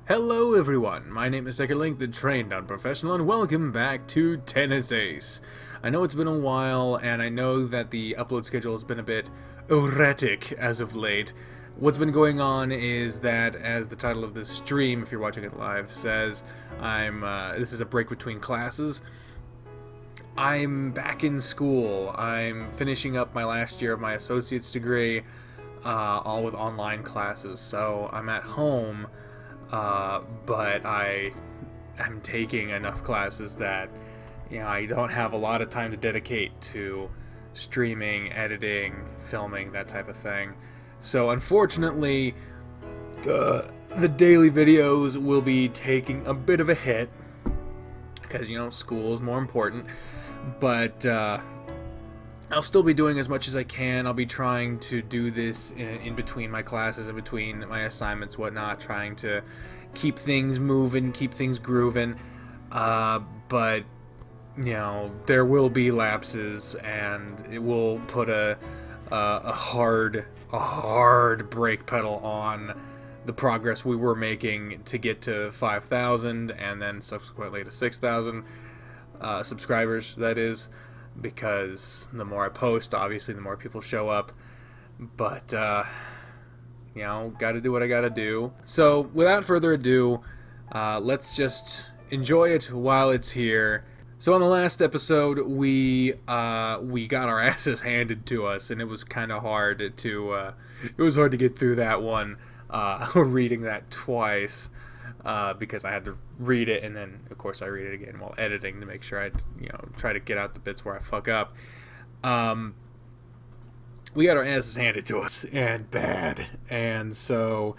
Hello everyone, my name is Second Link, the Trained On Professional, and welcome back to Tennis Ace. I know it's been a while, and I know that the upload schedule has been a bit erratic as of late. What's been going on is that, as the title of this stream, if you're watching it live, says, this is a break between classes. I'm back in school. I'm finishing up my last year of my associate's degree, all with online classes, so I'm at home. But I am taking enough classes that, I don't have a lot of time to dedicate to streaming, editing, filming, that type of thing. So unfortunately, the daily videos will be taking a bit of a hit, because, school is more important. But, I'll still be doing as much as I can. I'll be trying to do this in between my classes, in between my assignments, whatnot, trying to keep things moving, keep things grooving. But, there will be lapses, and it will put a hard brake pedal on the progress we were making to get to 5,000 and then subsequently to 6,000 subscribers, that is. Because the more I post, obviously the more people show up, but gotta do what I gotta do. So without further ado, let's just enjoy it while it's here. So on the last episode, we got our asses handed to us, and it was kind of hard to get through that one, reading that twice. Because I had to read it, and then of course I read it again while editing to make sure I try to get out the bits where I fuck up. We got our asses handed to us, and bad, and so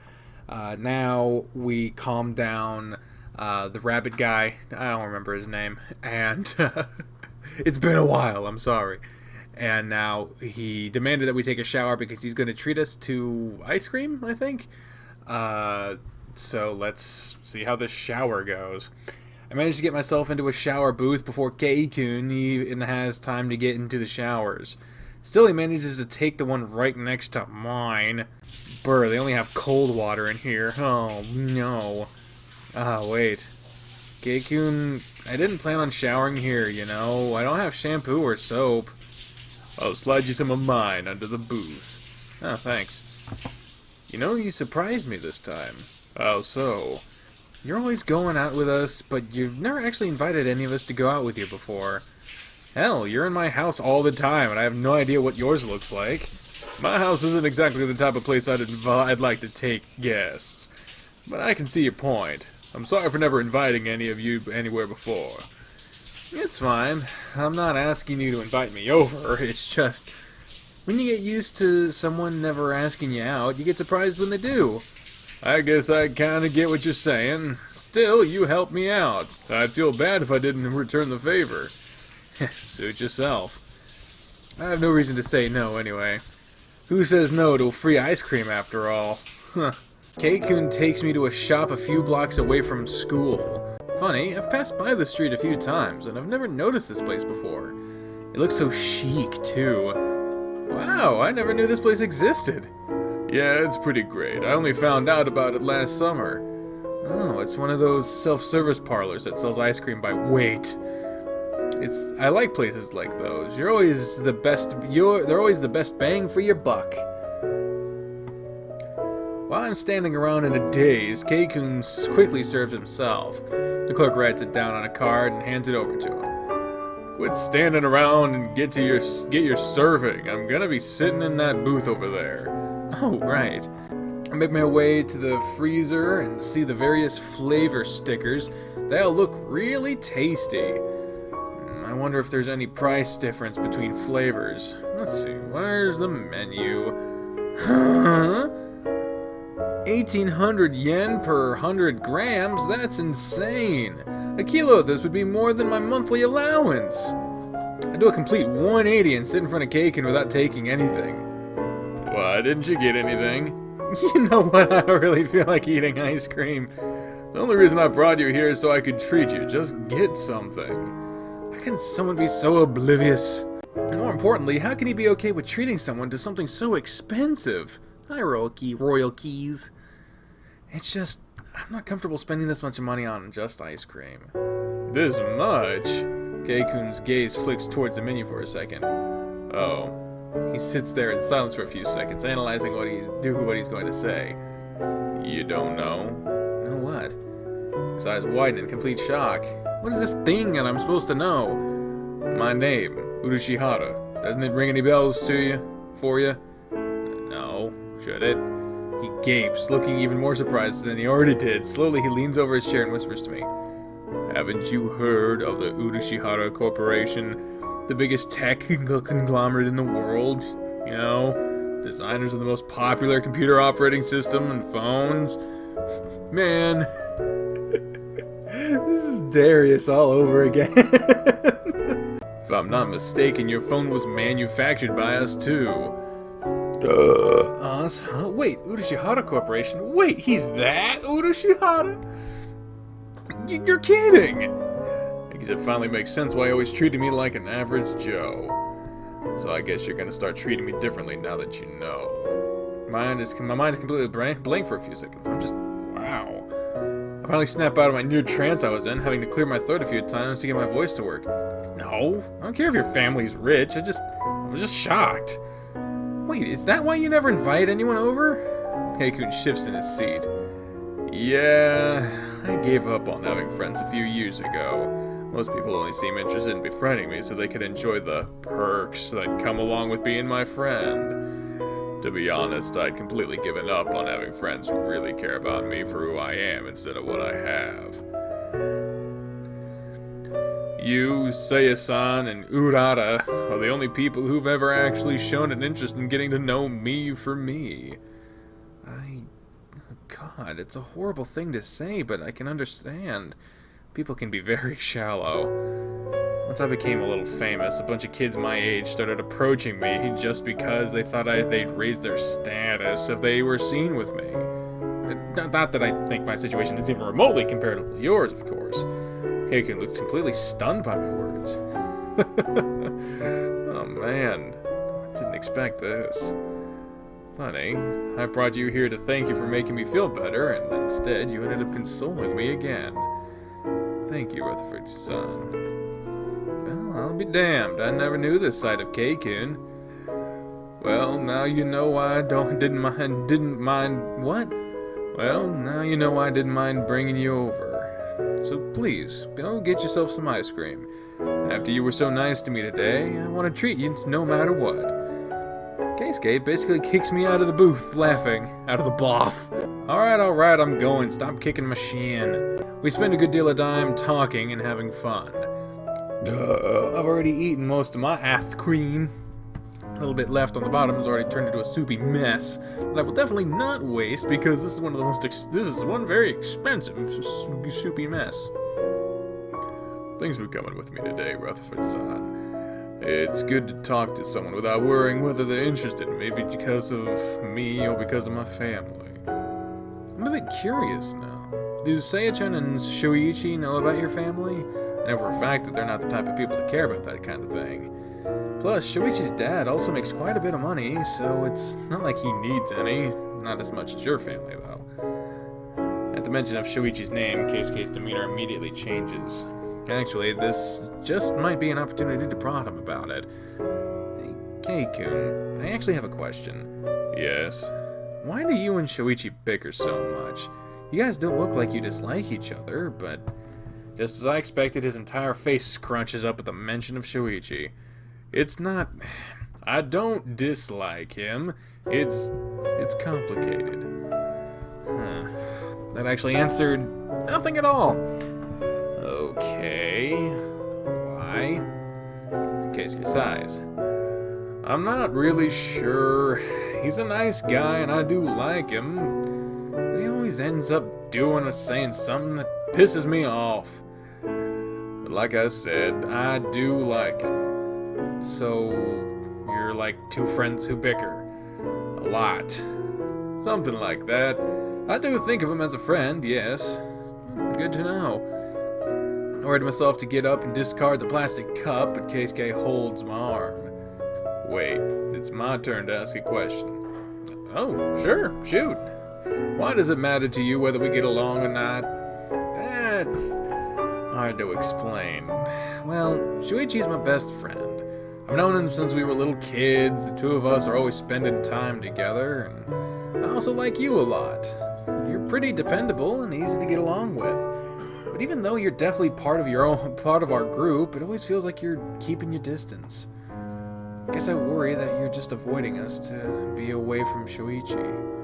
now we calmed down the rabbit guy. I don't remember his name, and it's been a while, I'm sorry. And now he demanded that we take a shower because he's going to treat us to ice cream, I think. So let's see how this shower goes. I managed to get myself into a shower booth before Kei-kun even has time to get into the showers. Still, he manages to take the one right next to mine. Brr, they only have cold water in here. Oh, no. Wait. Kei-kun, I didn't plan on showering here, I don't have shampoo or soap. I'll slide you some of mine under the booth. Oh, thanks. You surprised me this time. How so? You're always going out with us, but you've never actually invited any of us to go out with you before. Hell, you're in my house all the time, and I have no idea what yours looks like. My house isn't exactly the type of place I'd like to take guests. But I can see your point. I'm sorry for never inviting any of you anywhere before. It's fine. I'm not asking you to invite me over. It's just, when you get used to someone never asking you out, you get surprised when they do. I guess I kinda get what you're saying. Still, you helped me out. I'd feel bad if I didn't return the favor. Suit yourself. I have no reason to say no, anyway. Who says no to free ice cream, after all? Huh. Kei-kun takes me to a shop a few blocks away from school. Funny, I've passed by the street a few times, and I've never noticed this place before. It looks so chic, too. Wow, I never knew this place existed. Yeah, it's pretty great. I only found out about it last summer. Oh, it's one of those self-service parlors that sells ice cream by weight. I like places like those. They're always the best bang for your buck. While I'm standing around in a daze, Kei-kun quickly serves himself. The clerk writes it down on a card and hands it over to him. Quit standing around and get your serving. I'm gonna be sitting in that booth over there. Oh, right. I make my way to the freezer and see the various flavor stickers. They all look really tasty. I wonder if there's any price difference between flavors. Let's see, where's the menu? Huh? 1,800 yen per 100 grams? That's insane. A kilo of this would be more than my monthly allowance. I do a complete 180 and sit in front of Kei-kun without taking anything. Why didn't you get anything? You know what, I don't really feel like eating ice cream. The only reason I brought you here is so I could treat you. Just get something. How can someone be so oblivious? And more importantly, how can he be okay with treating someone to something so expensive? Hi, Royal Keys. It's just, I'm not comfortable spending this much money on just ice cream. This much? Kei-kun's gaze flicks towards the menu for a second. Oh. He sits there in silence for a few seconds, analyzing what he's going to say. You don't know? Know what? His eyes widen in complete shock. What is this thing that I'm supposed to know? My name, Urushihara. Doesn't it ring any bells to you? For you? No. Should it? He gapes, looking even more surprised than he already did. Slowly, he leans over his chair and whispers to me. Haven't you heard of the Urushihara Corporation? The biggest tech conglomerate in the world? You know, designers of the most popular computer operating system and phones? Man, this is Darius all over again. If I'm not mistaken, your phone was manufactured by us too. Us? Huh? Wait, Urushihara Corporation? Wait, he's that Urushihara? You're kidding! I guess it finally makes sense why he always treated me like an average Joe. So I guess you're gonna start treating me differently now that you know. My mind is completely blank for a few seconds. I'm just, wow. I finally snap out of my near trance I was in, having to clear my throat a few times to get my voice to work. No, I don't care if your family's rich. I was just shocked. Wait, is that why you never invite anyone over? Kei-kun shifts in his seat. Yeah, I gave up on having friends a few years ago. Most people only seem interested in befriending me so they could enjoy the perks that come along with being my friend. To be honest, I'd completely given up on having friends who really care about me for who I am instead of what I have. You, Seiya-san, and Urara are the only people who've ever actually shown an interest in getting to know me for me. God, it's a horrible thing to say, but I can understand. People can be very shallow. Once I became a little famous, a bunch of kids my age started approaching me just because they thought they'd raise their status if they were seen with me. Not that I think my situation is even remotely comparable to yours, of course. Kei-kun looks completely stunned by my words. Oh man, I didn't expect this. Funny, I brought you here to thank you for making me feel better, and instead you ended up consoling me again. Thank you, Rutherford's son. Well, I'll be damned, I never knew this side of Kei-kun. Well, now you know why I didn't mind what? Well, now you know why I didn't mind bringing you over. So please, go get yourself some ice cream. After you were so nice to me today, I want to treat you no matter what. Keisuke basically kicks me out of the booth, laughing. Out of the bath. Alright, I'm going. Stop kicking my shin. We spend a good deal of time talking and having fun. I've already eaten most of my half cream. A little bit left on the bottom has already turned into a soupy mess that I will definitely not waste because this is one very expensive soupy mess. Thanks for coming with me today, Rutherford-san. It's good to talk to someone without worrying whether they're interested in me because of me or because of my family. I'm a bit curious now. Do Seiya-chan and Shuichi know about your family? I know for a fact that they're not the type of people to care about that kind of thing. Plus, Shuichi's dad also makes quite a bit of money, so it's not like he needs any. Not as much as your family, though. At the mention of Shuichi's name, Keisuke's demeanor immediately changes. Actually, this just might be an opportunity to prod him about it. Hey, Kei-kun, I actually have a question. Yes? Why do you and Shuichi bicker so much? You guys don't look like you dislike each other, but... Just as I expected, his entire face scrunches up at the mention of Shuichi. It's not... I don't dislike him. It's complicated. That actually answered nothing at all. Okay. Why? Keisuke sighs. I'm not really sure. He's a nice guy and I do like him. But he always ends up doing or saying something that pisses me off. But like I said, I do like him. So, you're like two friends who bicker. A lot. Something like that. I do think of him as a friend, yes. Good to know. I ordered myself to get up and discard the plastic cup, but Keisuke holds my arm. Wait, it's my turn to ask a question. Oh, sure, shoot. Why does it matter to you whether we get along or not? That's hard to explain. Well, Shuichi's my best friend. I've known him since we were little kids. The two of us are always spending time together, and I also like you a lot. You're pretty dependable and easy to get along with. But even though you're definitely part of our group, it always feels like you're keeping your distance. I guess I worry that you're just avoiding us to be away from Shuichi.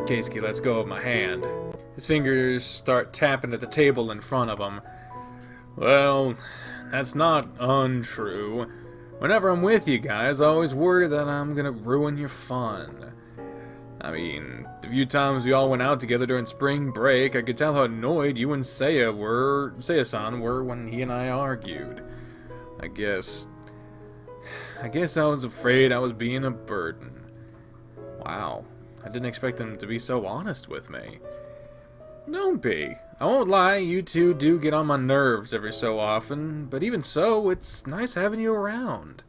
Keisuke lets go of my hand. His fingers start tapping at the table in front of him. Well, that's not untrue. Whenever I'm with you guys, I always worry that I'm gonna ruin your fun. I mean, the few times we all went out together during spring break, I could tell how annoyed you and Seiya-san were when he and I argued. I guess I was afraid I was being a burden. Wow, I didn't expect him to be so honest with me. Don't be. I won't lie, you two do get on my nerves every so often, but even so, it's nice having you around.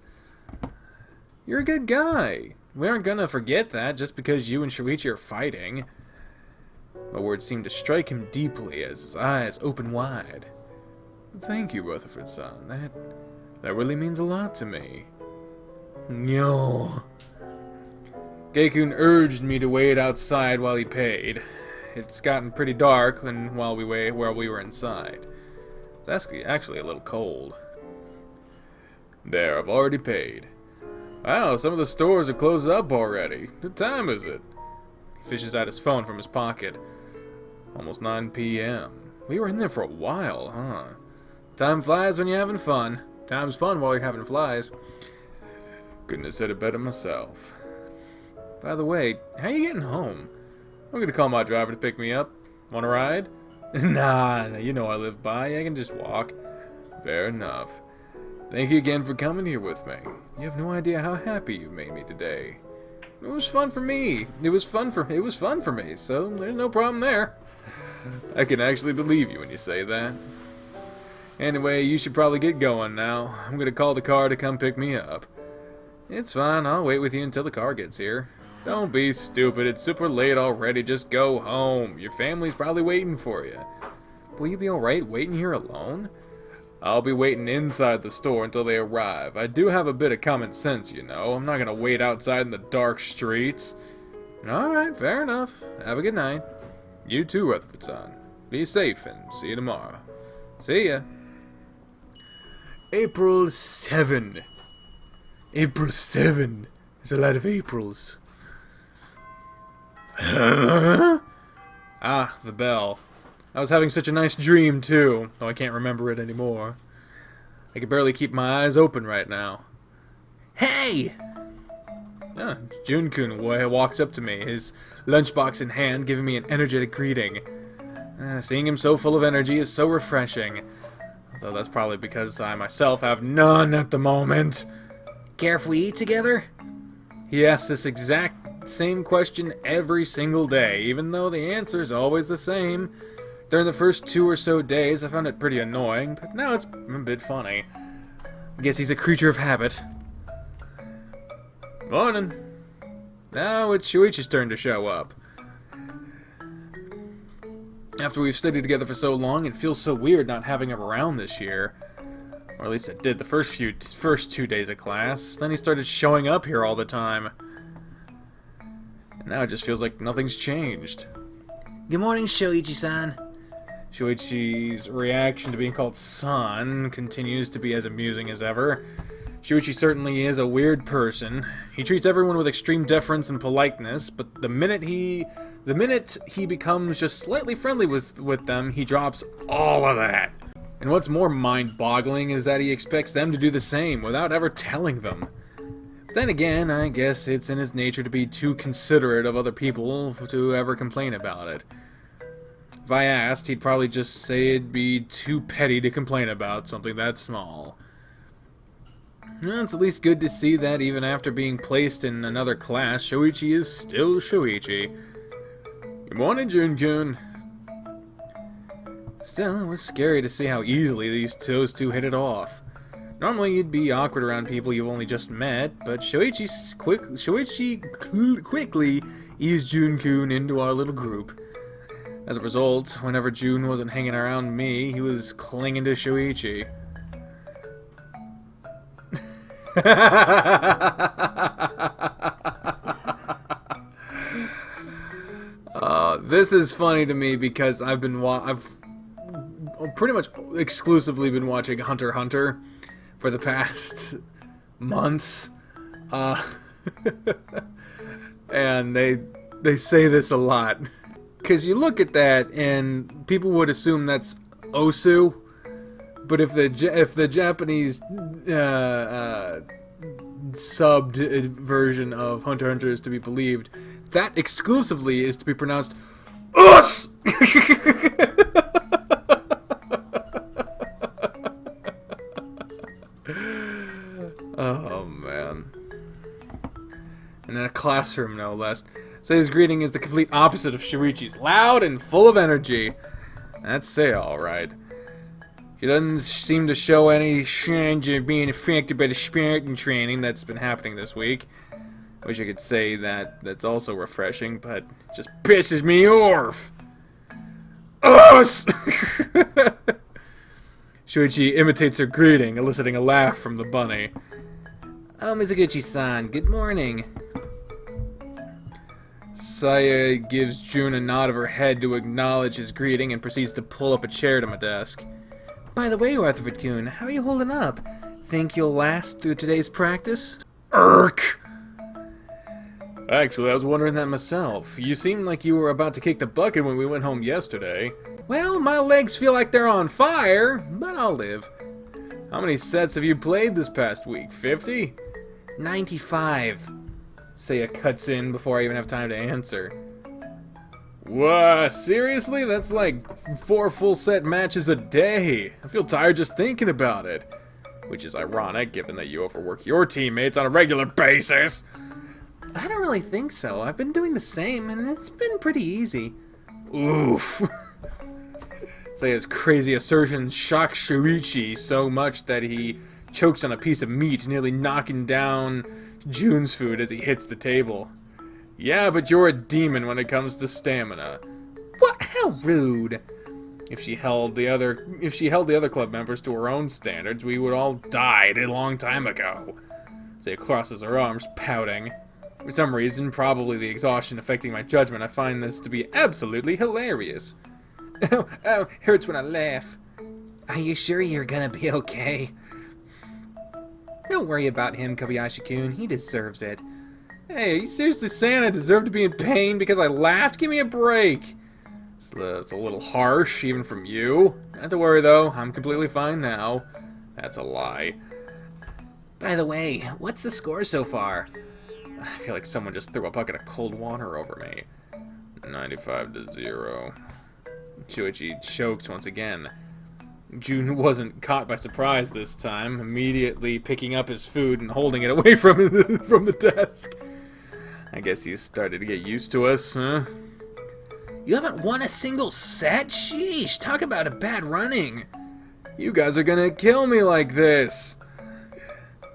You're a good guy. We aren't gonna forget that just because you and Shuichi are fighting. My words seemed to strike him deeply as his eyes opened wide. Thank you, Rutherford-san. That really means a lot to me. No. Geikun urged me to wait outside while he paid. It's gotten pretty dark while we were inside. It's actually a little cold. There, I've already paid. Wow, some of the stores are closed up already. What time is it? He fishes out his phone from his pocket. Almost 9 p.m. We were in there for a while, huh? Time flies when you're having fun. Time's fun while you're having flies. Couldn't have said it better myself. By the way, how are you getting home? I'm gonna call my driver to pick me up. Want a ride? Nah, you know I live by. I can just walk. Fair enough. Thank you again for coming here with me. You have no idea how happy you made me today. It was fun for me. It was fun for me, so there's no problem there. I can actually believe you when you say that. Anyway, you should probably get going now. I'm gonna call the car to come pick me up. It's fine, I'll wait with you until the car gets here. Don't be stupid, it's super late already, just go home. Your family's probably waiting for you. Will you be alright waiting here alone? I'll be waiting inside the store until they arrive. I do have a bit of common sense, you know. I'm not gonna wait outside in the dark streets. Alright, fair enough. Have a good night. You too, Rutherford-san. Be safe and see you tomorrow. See ya. April 7. April 7. There's a lot of Aprils. Ah, the bell. I was having such a nice dream, too, though I can't remember it anymore. I can barely keep my eyes open right now. Hey! Ah, Jun-kun walks up to me, his lunchbox in hand, giving me an energetic greeting. Seeing him so full of energy is so refreshing. Although that's probably because I myself have none at the moment. Care if we eat together? He asks this exact same question every single day, even though the answer is always the same. During the first 2 or so days, I found it pretty annoying, but now it's a bit funny. I guess he's a creature of habit. Morning. Now it's Shuichi's turn to show up. After we've studied together for so long, it feels so weird not having him around this year. Or at least it did the first 2 days of class. Then he started showing up here all the time. And now it just feels like nothing's changed. Good morning, Shuichi-san. Shuichi's reaction to being called son continues to be as amusing as ever. Shuichi certainly is a weird person. He treats everyone with extreme deference and politeness, but the minute he becomes just slightly friendly with them, he drops all of that. And what's more mind-boggling is that he expects them to do the same without ever telling them. But then again, I guess it's in his nature to be too considerate of other people to ever complain about it. If I asked, he'd probably just say it'd be too petty to complain about something that small. Well, it's at least good to see that even after being placed in another class, Shuichi is still Shuichi. Good morning, Jun-kun. Still, it was scary to see how easily those two hit it off. Normally you'd be awkward around people you've only just met, but Shuichi quickly ease Jun-kun into our little group. As a result, whenever Jun wasn't hanging around me, he was clinging to Shuichi. This is funny to me because I've pretty much exclusively been watching Hunter x Hunter for the past months, and they say this a lot because you look at that and people would assume that's Osu, but if the Japanese subbed version of Hunter x Hunter is to be believed, that exclusively is to be pronounced US. Oh man. And in a classroom, no less. Say's greeting is the complete opposite of Shuichi's, loud and full of energy. That's Say, alright. She doesn't seem to show any signs of being affected by the Spartan training that's been happening this week. Wish I could say that that's also refreshing, but it just pisses me off. Us! Shuichi imitates her greeting, eliciting a laugh from the bunny. Oh, Mizuguchi-san, good morning. Saya gives Jun a nod of her head to acknowledge his greeting and proceeds to pull up a chair to my desk. By the way, Rutherford-kun, how are you holding up? Think you'll last through today's practice? Irk! Actually, I was wondering that myself. You seemed like you were about to kick the bucket when we went home yesterday. Well, my legs feel like they're on fire, but I'll live. How many sets have you played this past week? 50? 95. Saya cuts in before I even have time to answer. What? Seriously? That's like 4 full set matches a day. I feel tired just thinking about it. Which is ironic, given that you overwork your teammates on a regular basis. I don't really think so. I've been doing the same, and it's been pretty easy. Oof. Saya's crazy assertions shock Shuichi so much that he chokes on a piece of meat, nearly knocking down Jun's food as he hits the table. Yeah, but you're a demon when it comes to stamina. What? How rude. If she held the other club members to her own standards, we would all died a long time ago. Saya crosses her arms, pouting. For some reason, probably the exhaustion affecting my judgment, I find this to be absolutely hilarious. Oh, hurts when I laugh. Are you sure you're gonna be okay? Don't worry about him, Kobayashi-kun. He deserves it. Hey, are you seriously saying I deserve to be in pain because I laughed? Give me a break. It's a little harsh, even from you. Not to worry, though. I'm completely fine now. That's a lie. By the way, what's the score so far? I feel like someone just threw a bucket of cold water over me. 95-0. Shuichi choked once again. Jun wasn't caught by surprise this time, immediately picking up his food and holding it away from the desk. I guess he's started to get used to us, huh? You haven't won a single set? Sheesh, talk about a bad running. You guys are gonna kill me like this.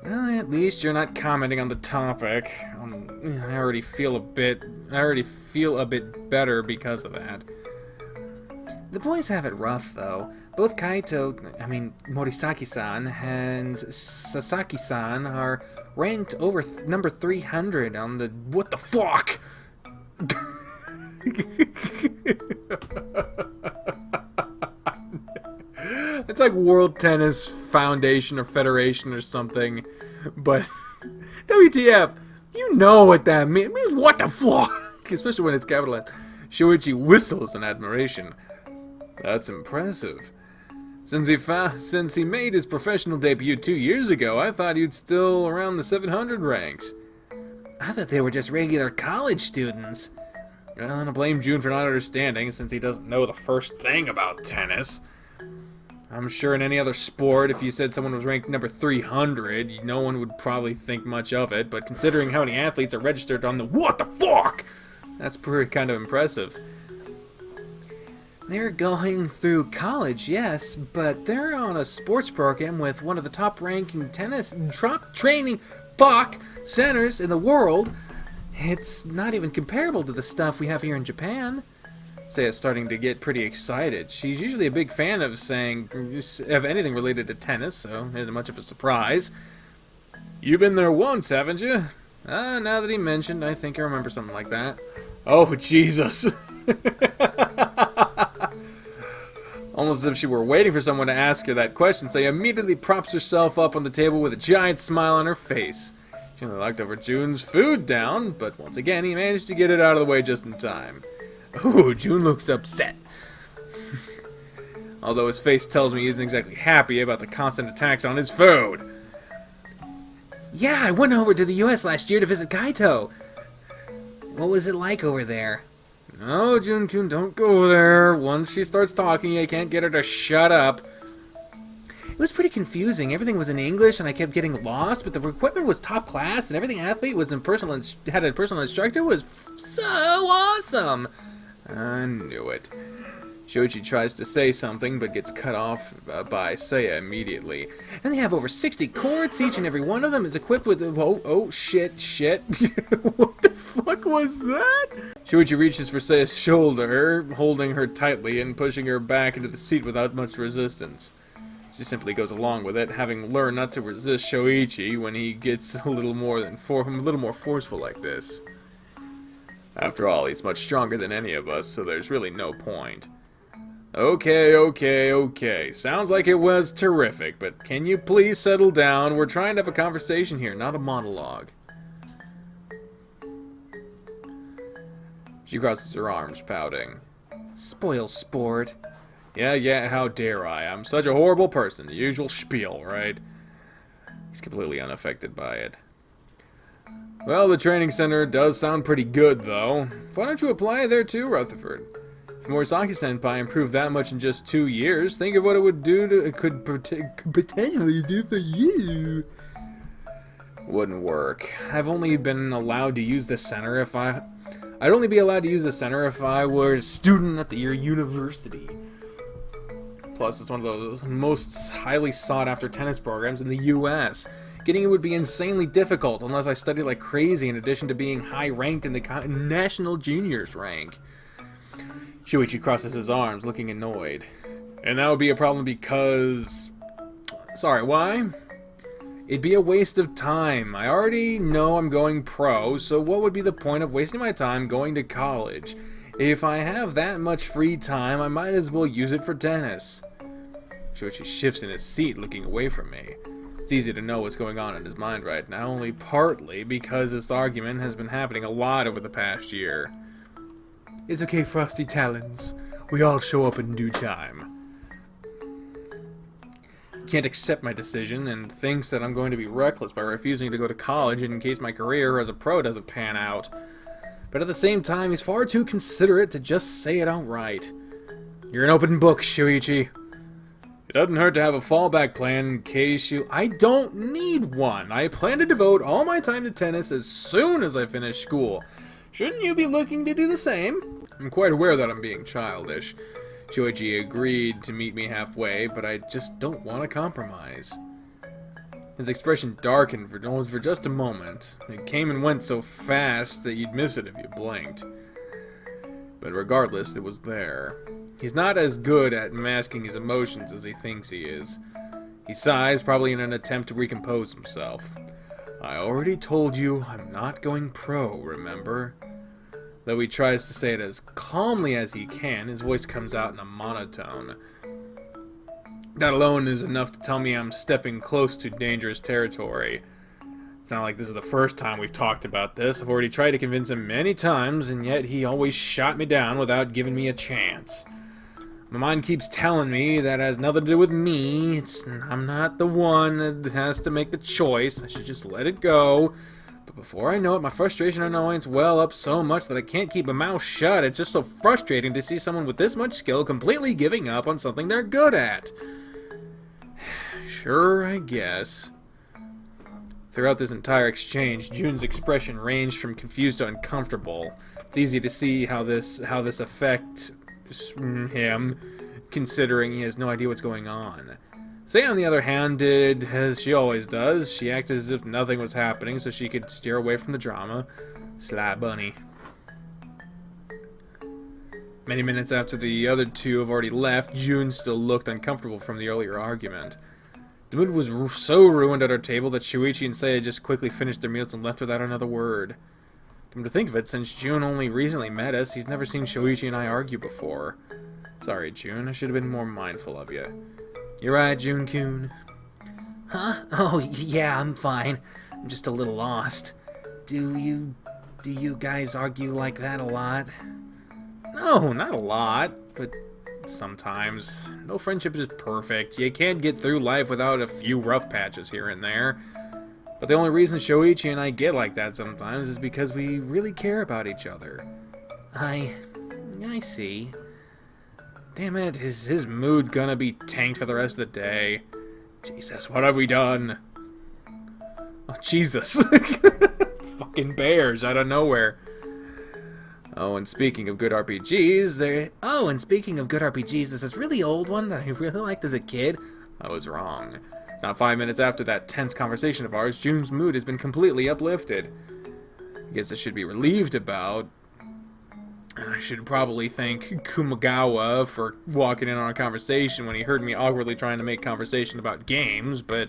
Well, at least you're not commenting on the topic. I already feel a bit better because of that. The boys have it rough, though. Both Morisaki-san and Sasaki-san are ranked over number 300 on the... What the fuck? It's like World Tennis Foundation or Federation or something, but WTF, you know what that means. It means what the fuck, especially when it's capitalized. Shuichi whistles in admiration. That's impressive. Since he made his professional debut 2 years ago, I thought he'd still around the 700 ranks. I thought they were just regular college students. Well, I don't blame Jun for not understanding, since he doesn't know the first thing about tennis. I'm sure in any other sport, if you said someone was ranked number 300, no one would probably think much of it, but considering how many athletes are registered on the what the fuck, that's pretty kind of impressive. They're going through college, yes, but they're on a sports program with one of the top-ranking tennis training centers in the world. It's not even comparable to the stuff we have here in Japan. Saya's starting to get pretty excited. She's usually a big fan of anything related to tennis, so it isn't much of a surprise. You've been there once, haven't you? Now that he mentioned, I think I remember something like that. Oh, Jesus. Almost as if she were waiting for someone to ask her that question, Saya immediately props herself up on the table with a giant smile on her face. She only knocked over Jun's food down, but once again, he managed to get it out of the way just in time. Ooh, Jun looks upset. Although his face tells me he isn't exactly happy about the constant attacks on his food. Yeah, I went over to the US last year to visit Kaito. What was it like over there? No, Jun-kun, don't go there. Once she starts talking, I can't get her to shut up. It was pretty confusing. Everything was in English, and I kept getting lost, but the equipment was top class, and everything athlete was had a personal instructor was so awesome. I knew it. Shoichi tries to say something, but gets cut off by Saya immediately. And they have over 60 courts. Each and every one of them is equipped with... Oh, shit. What the fuck was that? Shoichi reaches for Saya's shoulder, holding her tightly and pushing her back into the seat without much resistance. She simply goes along with it, having learned not to resist Shoichi when he gets a little more forceful like this. After all, he's much stronger than any of us, so there's really no point. Okay. Sounds like it was terrific, but can you please settle down? We're trying to have a conversation here, not a monologue. She crosses her arms, pouting. Spoil sport. Yeah, how dare I? I'm such a horrible person. The usual spiel, right? He's completely unaffected by it. Well, the training center does sound pretty good, though. Why don't you apply there too, Rutherford? If Morisaki-senpai improved that much in just 2 years, think of what it could potentially do for you. Wouldn't work. I'd only be allowed to use the center if I were a student at your university. Plus, it's one of those most highly sought-after tennis programs in the U.S. Getting it would be insanely difficult unless I studied like crazy in addition to being high-ranked in the national juniors rank. Shuichi crosses his arms, looking annoyed. And that would be a problem because... Sorry, why? It'd be a waste of time. I already know I'm going pro, so what would be the point of wasting my time going to college? If I have that much free time, I might as well use it for tennis. Shuichi shifts in his seat, looking away from me. It's easy to know what's going on in his mind right now, only partly because this argument has been happening a lot over the past year. It's okay, Frosty Talons. We all show up in due time. He can't accept my decision and thinks that I'm going to be reckless by refusing to go to college in case my career as a pro doesn't pan out. But at the same time, he's far too considerate to just say it outright. You're an open book, Shuichi. It doesn't hurt to have a fallback plan in case you... I don't need one. I plan to devote all my time to tennis as soon as I finish school. Shouldn't you be looking to do the same? I'm quite aware that I'm being childish. Shoichi agreed to meet me halfway, but I just don't want to compromise. His expression darkened for just a moment. It came and went so fast that you'd miss it if you blinked. But regardless, it was there. He's not as good at masking his emotions as he thinks he is. He sighs, probably in an attempt to recompose himself. I already told you I'm not going pro, remember? Though he tries to say it as calmly as he can, his voice comes out in a monotone. That alone is enough to tell me I'm stepping close to dangerous territory. It's not like this is the first time we've talked about this. I've already tried to convince him many times, and yet he always shot me down without giving me a chance. My mind keeps telling me that has nothing to do with me. I'm not the one that has to make the choice. I should just let it go. But before I know it, my frustration and annoyance well up so much that I can't keep my mouth shut. It's just so frustrating to see someone with this much skill completely giving up on something they're good at. Sure, I guess. Throughout this entire exchange, Jun's expression ranged from confused to uncomfortable. It's easy to see how this affects him, considering he has no idea what's going on. Say, on the other hand, did as she always does. She acted as if nothing was happening so she could steer away from the drama. Sly bunny. Many minutes after the other two have already left, June still looked uncomfortable from the earlier argument. The mood was so ruined at our table that Shuichi and Seiya just quickly finished their meals and left without another word. Come to think of it, since June only recently met us, he's never seen Shuichi and I argue before. Sorry, June, I should have been more mindful of you. You're right, June-kun. Huh? Oh, yeah, I'm fine. I'm just a little lost. Do you guys argue like that a lot? No, not a lot, but sometimes. No friendship is perfect. You can't get through life without a few rough patches here and there. But the only reason Shoichi and I get like that sometimes is because we really care about each other. I see. Damn it, is his mood gonna be tanked for the rest of the day? Jesus, what have we done? Oh, Jesus. Fucking bears out of nowhere. Oh, and speaking of good RPGs, there's this really old one that I really liked as a kid. I was wrong. Not 5 minutes after that tense conversation of ours, June's mood has been completely uplifted. I guess I should be relieved about. And I should probably thank Kumagawa for walking in on a conversation when he heard me awkwardly trying to make conversation about games, but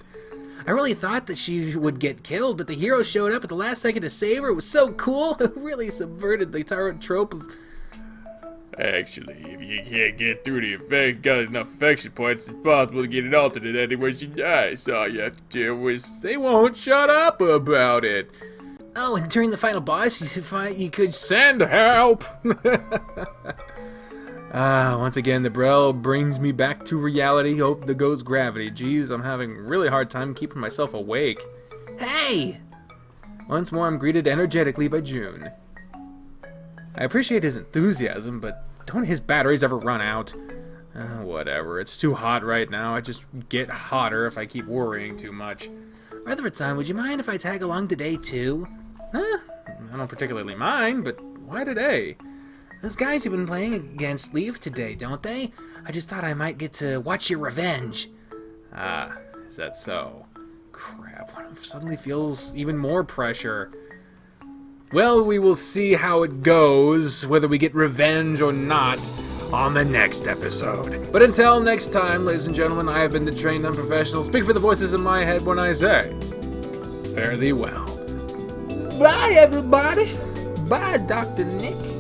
I really thought that she would get killed, but the hero showed up at the last second to save her. It was so cool. It really subverted the entire trope of... Actually, if you can't get through the effect, got enough affection points, it's possible to get an alternate ending where she dies. All you have to do is they won't shut up about it. Oh, and during the final boss, you could... Send help! Once again, the Brel brings me back to reality. Hope the goes gravity. Jeez, I'm having a really hard time keeping myself awake. Hey! Once more, I'm greeted energetically by June. I appreciate his enthusiasm, but don't his batteries ever run out? Whatever, it's too hot right now. I just get hotter if I keep worrying too much. Rutherford-san, would you mind if I tag along today, too? I don't particularly mind, but why today? Those guys you've been playing against leave today, don't they? I just thought I might get to watch your revenge. Is that so? Crap, what suddenly feels even more pressure. Well, we will see how it goes, whether we get revenge or not, on the next episode. But until next time, ladies and gentlemen, I have been the trained unprofessional. Speak for the voices in my head when I say, fare thee well. Bye, everybody. Bye, Dr. Nick.